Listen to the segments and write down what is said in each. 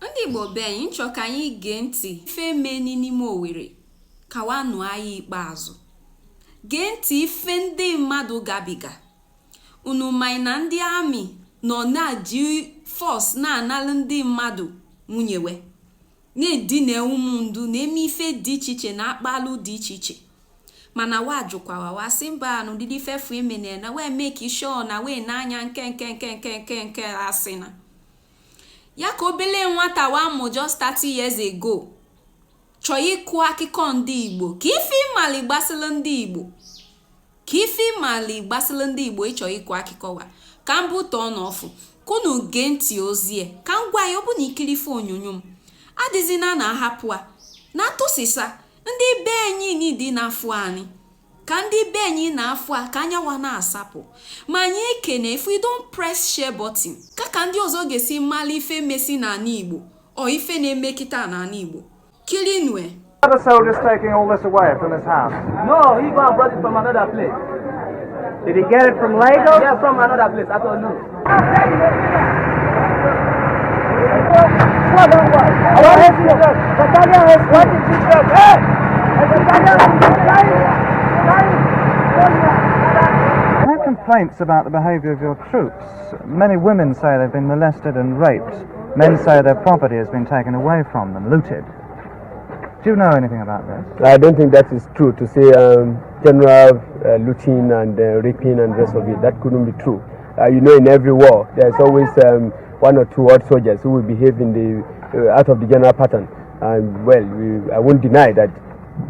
Ndị Igbo be anyị nchọ ka anyị gee ntị ife meni n'ime Owerri ka wanụ anyị ikpeazụ. Gee ntị ife ndị mmadụ gabiga. Unu mai na ndị amị nọ na-ji force na-analụ ndị mmadụ nwunyewe. Na-edina ụmụndu na-eme ife dị iche iche na akpalụ dị iche iche. Mana wajụkwawa wasị mba anụ dịdị fefu emene na wee make sure na wee n'anya nke asị na. Ya ka obele nwata wa mụ just 30 years ago chọọ ịkụ akụkọ ndị Igbo ka ife ịmali gbasịlụ ndị Igbo ịchọ ịkụ akụkọ wa ka m bụtọ n'ọfụ kunu gee ntị ozie ka m gwa ya ọ bụ na ikiri ife onyonyo m adịzina na ahapụ a na atụsịsa ndị be anyị dị n'afọ anyị ka ndị be anyị na-afụ a ka anyanwa na-asapụ ma anyị ekene if we don't press share button ka ndị ọzọ ga-esi mmalị ife mesi n'ala Igbo o ife na-emekịta n'ala Igbo kilinwe. Are the soldiers taking all this away from this house? No, he go and brought it from another place. Did he get it from Lagos? Yeah, from another place. I don't know. I have complaints about the behaviour of your troops. Many women say they've been molested and raped. Men say their property has been taken away from them, looted. Do you know anything about this? I don't think that is true to say general looting and raping and the rest of it. That couldn't be true. You know, in every war, there's always one or two odd soldiers who will behave in the out of the general pattern. And well, I won't deny that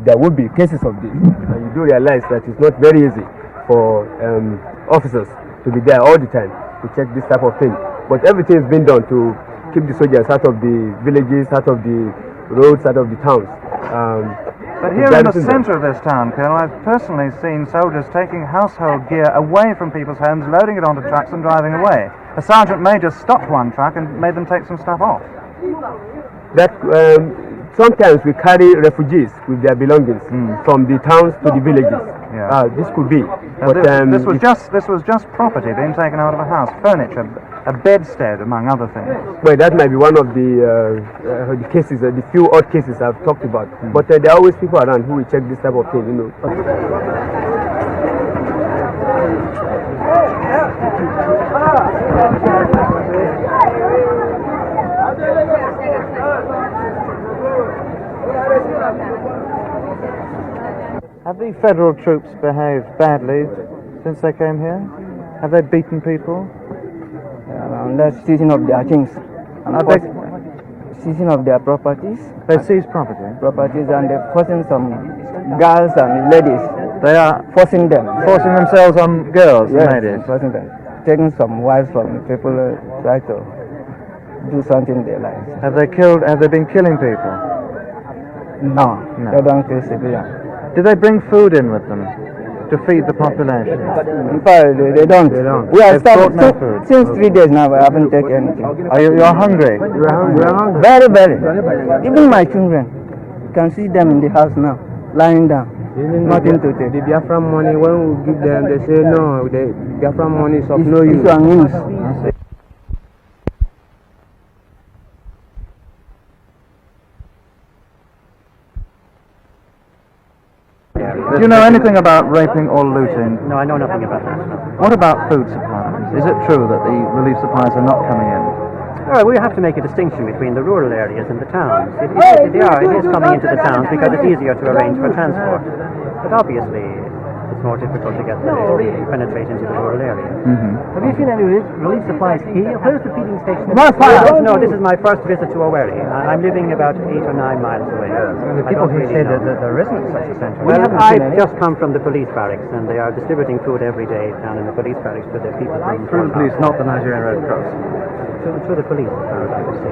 there will be cases of this. And you do realize that it's not very easy for officers to be there all the time to check this type of thing. But everything has been done to keep the soldiers out of the villages, out of the roads, out of the towns. But here in the centre of this town, Colonel, I've personally seen soldiers taking household gear away from people's homes, loading it onto trucks and driving away. A sergeant major stopped one truck and made them take some stuff off. That sometimes we carry refugees with their belongings from the towns to the villages. Yeah. This could be. But this was just property being taken out of a house, furniture, a bedstead, among other things. Well, that might be one of the cases, the few odd cases I've talked about. But there are always people around who will check this type of thing, you know. Have the federal troops behaved badly since they came here? Have they beaten people? That's seizing of their things. And seizing of their properties. They seized property? Properties, and they're forcing some girls and ladies. They are forcing them. Forcing themselves on girls yes, and ladies? Forcing them. Taking some wives from people try to do something in their lives. Have they been killing people? No. They don't kill civilians. Do they bring food in with them to feed the population? In fact, they don't. We are starting since 3 days now. I haven't taken anything. You're hungry? We're hungry. Very, very. Even my children, you can see them in the house now, lying down. Nothing to take. The Biafra money, when we give them, they say no. The Biafra money is of no use. It's unused. Do you know anything about raping or looting? No, I know nothing about that. What about food supplies? Is it true that the relief supplies are not coming in? Well, we have to make a distinction between the rural areas and the towns. It is coming into the towns because it's easier to arrange for transport. But obviously, it's more difficult to penetrate into the rural area. Have you seen any relief supplies here? Where's the feeding station? No, this is my first visit to Owerri. I'm living about 8 or 9 miles away. The people who say that there isn't such a centre. Well, I've just come from the police barracks, and they are distributing food every day down in the police barracks to the people. Through the police, not the Nigerian Red Cross. Through the police, I would say.